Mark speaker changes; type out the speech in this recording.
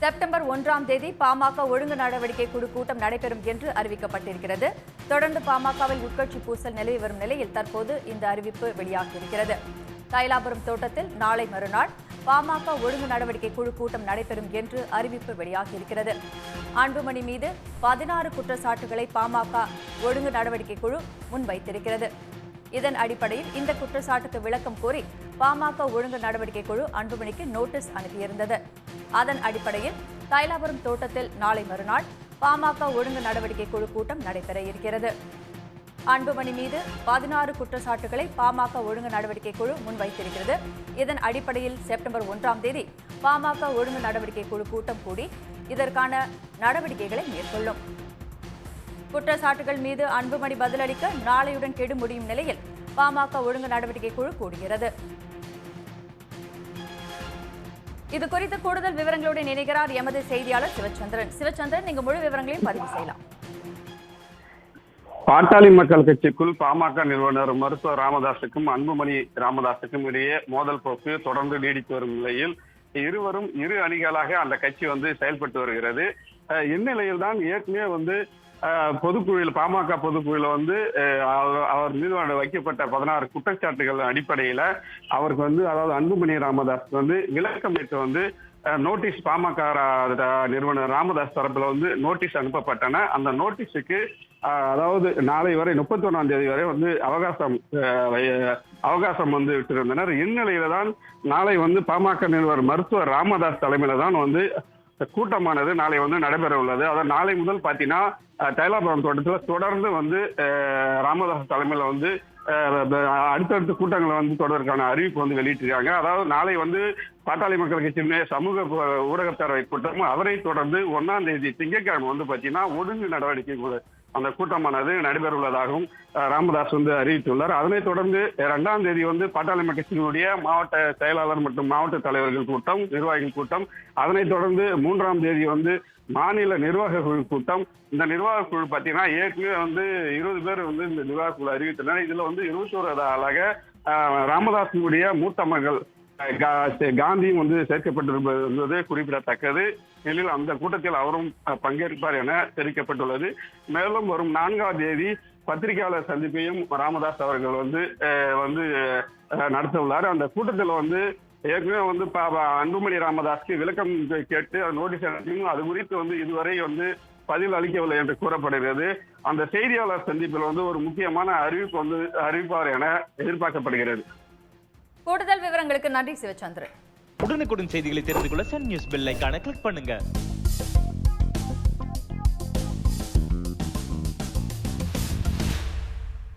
Speaker 1: September 1ஆம் தேதி பாமக ஒழுங்கு நடவடிக்கை குழு கூட்டம் நடைபெறும் என்று அறிவிக்கப்பட்டிருக்கிறது. தொடர்ந்து பாமகவில் உட்கட்சி பூசல் நிலவி வரும் நிலையில் தற்போது இந்த அறிவிப்பு வெளியாகியிருக்கிறது. தைலாபுரம் தோட்டத்தில் நாளை மறுநாள் பாமக ஒழுங்கு நடவடிக்கை குழு கூட்டம் நடைபெறும் என்று அறிவிப்பு வெளியாகியிருக்கிறது. அன்புமணி மீது 16 குற்றச்சாட்டுகளை பாமக ஒழுங்கு நடவடிக்கை குழு முன்வைத்திருக்கிறது. இதன் அடிப்படையில் இந்த குற்றச்சாட்டுக்கு விளக்கம் கோரி பாமக ஒழுங்கு நடவடிக்கை குழு அன்புமணிக்கு நோட்டீஸ் அனுப்பியிருந்தது. அதன் அடிப்படையில் தைலாபுரம் தோட்டத்தில் நாளை மறுநாள் பாமக ஒழுங்கு நடவடிக்கை குழு கூட்டம் நடைபெற இருக்கிறது. அன்புமணி மீது 16 குற்றச்சாட்டுகளை பாமக ஒழுங்கு நடவடிக்கை குழு முன்வைத்திருக்கிறது. இதன் அடிப்படையில் செப்டம்பர் 1ஆம் தேதி பாமக ஒழுங்கு நடவடிக்கை குழு கூட்டம் கூடி இதற்கான நடவடிக்கைகளை மேற்கொள்ளும். குற்றச்சாட்டுகள் மீது அன்புமணி பதிலளிக்க நாளையுடன் கெடு முடியும் நிலையில் பாமக ஒழுங்கு நடவடிக்கை குழு கூடுகிறது. இது குறித்து கூடுதல் விவரங்களுடன் இணைகிறார் எமது செய்தியாளர் சிவச்சந்திரன். சிவச்சந்திரன், நீங்க முழு விவரங்களையும் பதிவு செய்யலாம்.
Speaker 2: பாட்டாளி மக்கள் கட்சிக்குள் பாமக நிறுவனர் மருத்துவர் ராமதாசுக்கும் அன்புமணி ராமதாசுக்கும் இடையே மோதல் போக்கு தொடர்ந்து நீடித்து வரும் நிலையில் இருவரும் இரு அணிகளாக அந்த கட்சி செயல்பட்டு வருகிறது. இந்நிலையில் தான் ஏற்கனவே பொதுக்குழுவில் பாமக பொதுக்குழுவில் அவர் மீது வைக்கப்பட்ட 16 குற்றச்சாட்டுகள் அடிப்படையில அவருக்கு அதாவது அன்புமணி ராமதாஸ் விளக்கம் அளித்து நோட்டீஸ் பாமக நிறுவனர் ராமதாஸ் தரப்புல நோட்டீஸ் அனுப்பப்பட்டன. அந்த நோட்டீஸுக்கு அதாவது நாளை வரை 31ஆம் தேதி வரை அவகாசம் விட்டிருந்தனர். இந்நிலையில தான் நாளை பாமக நிறுவனர் மருத்துவர் ராமதாஸ் தலைமையில தான் கூட்டமானது நாளை நடைபெற உள்ளது. அதாவது நாளை முதல் பாத்தீங்கன்னா தைலாபுரம் தோட்டத்தில் தொடர்ந்து ராமதாஸ் தலைமையில அடுத்தடுத்த கூட்டங்களை தொடர்வதற்கான அறிவிப்பு வெளியிட்டிருக்காங்க. அதாவது நாளை பாட்டாளி மக்கள் கட்சியினுடைய சமூக ஊடக பேரவை கூட்டமும் அதனை தொடர்ந்து 1ஆம் தேதி திங்கட்கிழமை பாத்தீங்கன்னா ஒழுங்கு நடவடிக்கை அந்த கூட்டமானது நடைபெற உள்ளதாகவும் ராமதாஸ் அறிவித்துள்ளார். அதனைத் தொடர்ந்து 2ஆம் தேதி பாட்டாளி மக்கள் கட்சியினுடைய மாவட்ட செயலாளர் மற்றும் மாவட்ட தலைவர்கள் கூட்டம், நிர்வாகிகள் கூட்டம். அதனைத் தொடர்ந்து 3ஆம் தேதி மாநில நிர்வாக குழு கூட்டம். இந்த நிர்வாக குழு பாத்தீங்கன்னா ஏற்கனவே 20 பேர் இந்த நிர்வாக குழு அறிவித்தனர். இதுல 21 ஆளாக ராமதாஸினுடைய மூத்த மகள் காந்தியும் சேர்க்கப்பட்டிருப்பது குறிப்பிடத்தக்கது. இதில் அந்த கூட்டத்தில் அவரும் பங்கேற்பார் என தெரிவிக்கப்பட்டுள்ளது. மேலும் வரும் 4ஆம் தேதி பத்திரிகையாளர் சந்திப்பையும் ராமதாஸ் அவர்கள் நடத்த உள்ளார். அந்த கூட்டத்தில் ஏற்கனவே அன்புமணி ராமதாஸ்க்கு விளக்கம் கேட்டு நோட்டீஸ் அனுப்பியும் அது குறித்து இதுவரை பதில் அளிக்கவில்லை என்று கூறப்படுகிறது. அந்த செய்தியாளர் சந்திப்பில் ஒரு முக்கியமான அறிவிப்பு அறிவிப்பார் என எதிர்பார்க்கப்படுகிறது.
Speaker 1: கூடுதல் விவரங்களுக்கு நன்றி சிவச்சந்திரன்.
Speaker 3: உடனுக்குடன் செய்திகளை தெரிந்து கொள்ள சன் நியூஸ் பெல் ஐகானை கிளிக் பண்ணுங்க.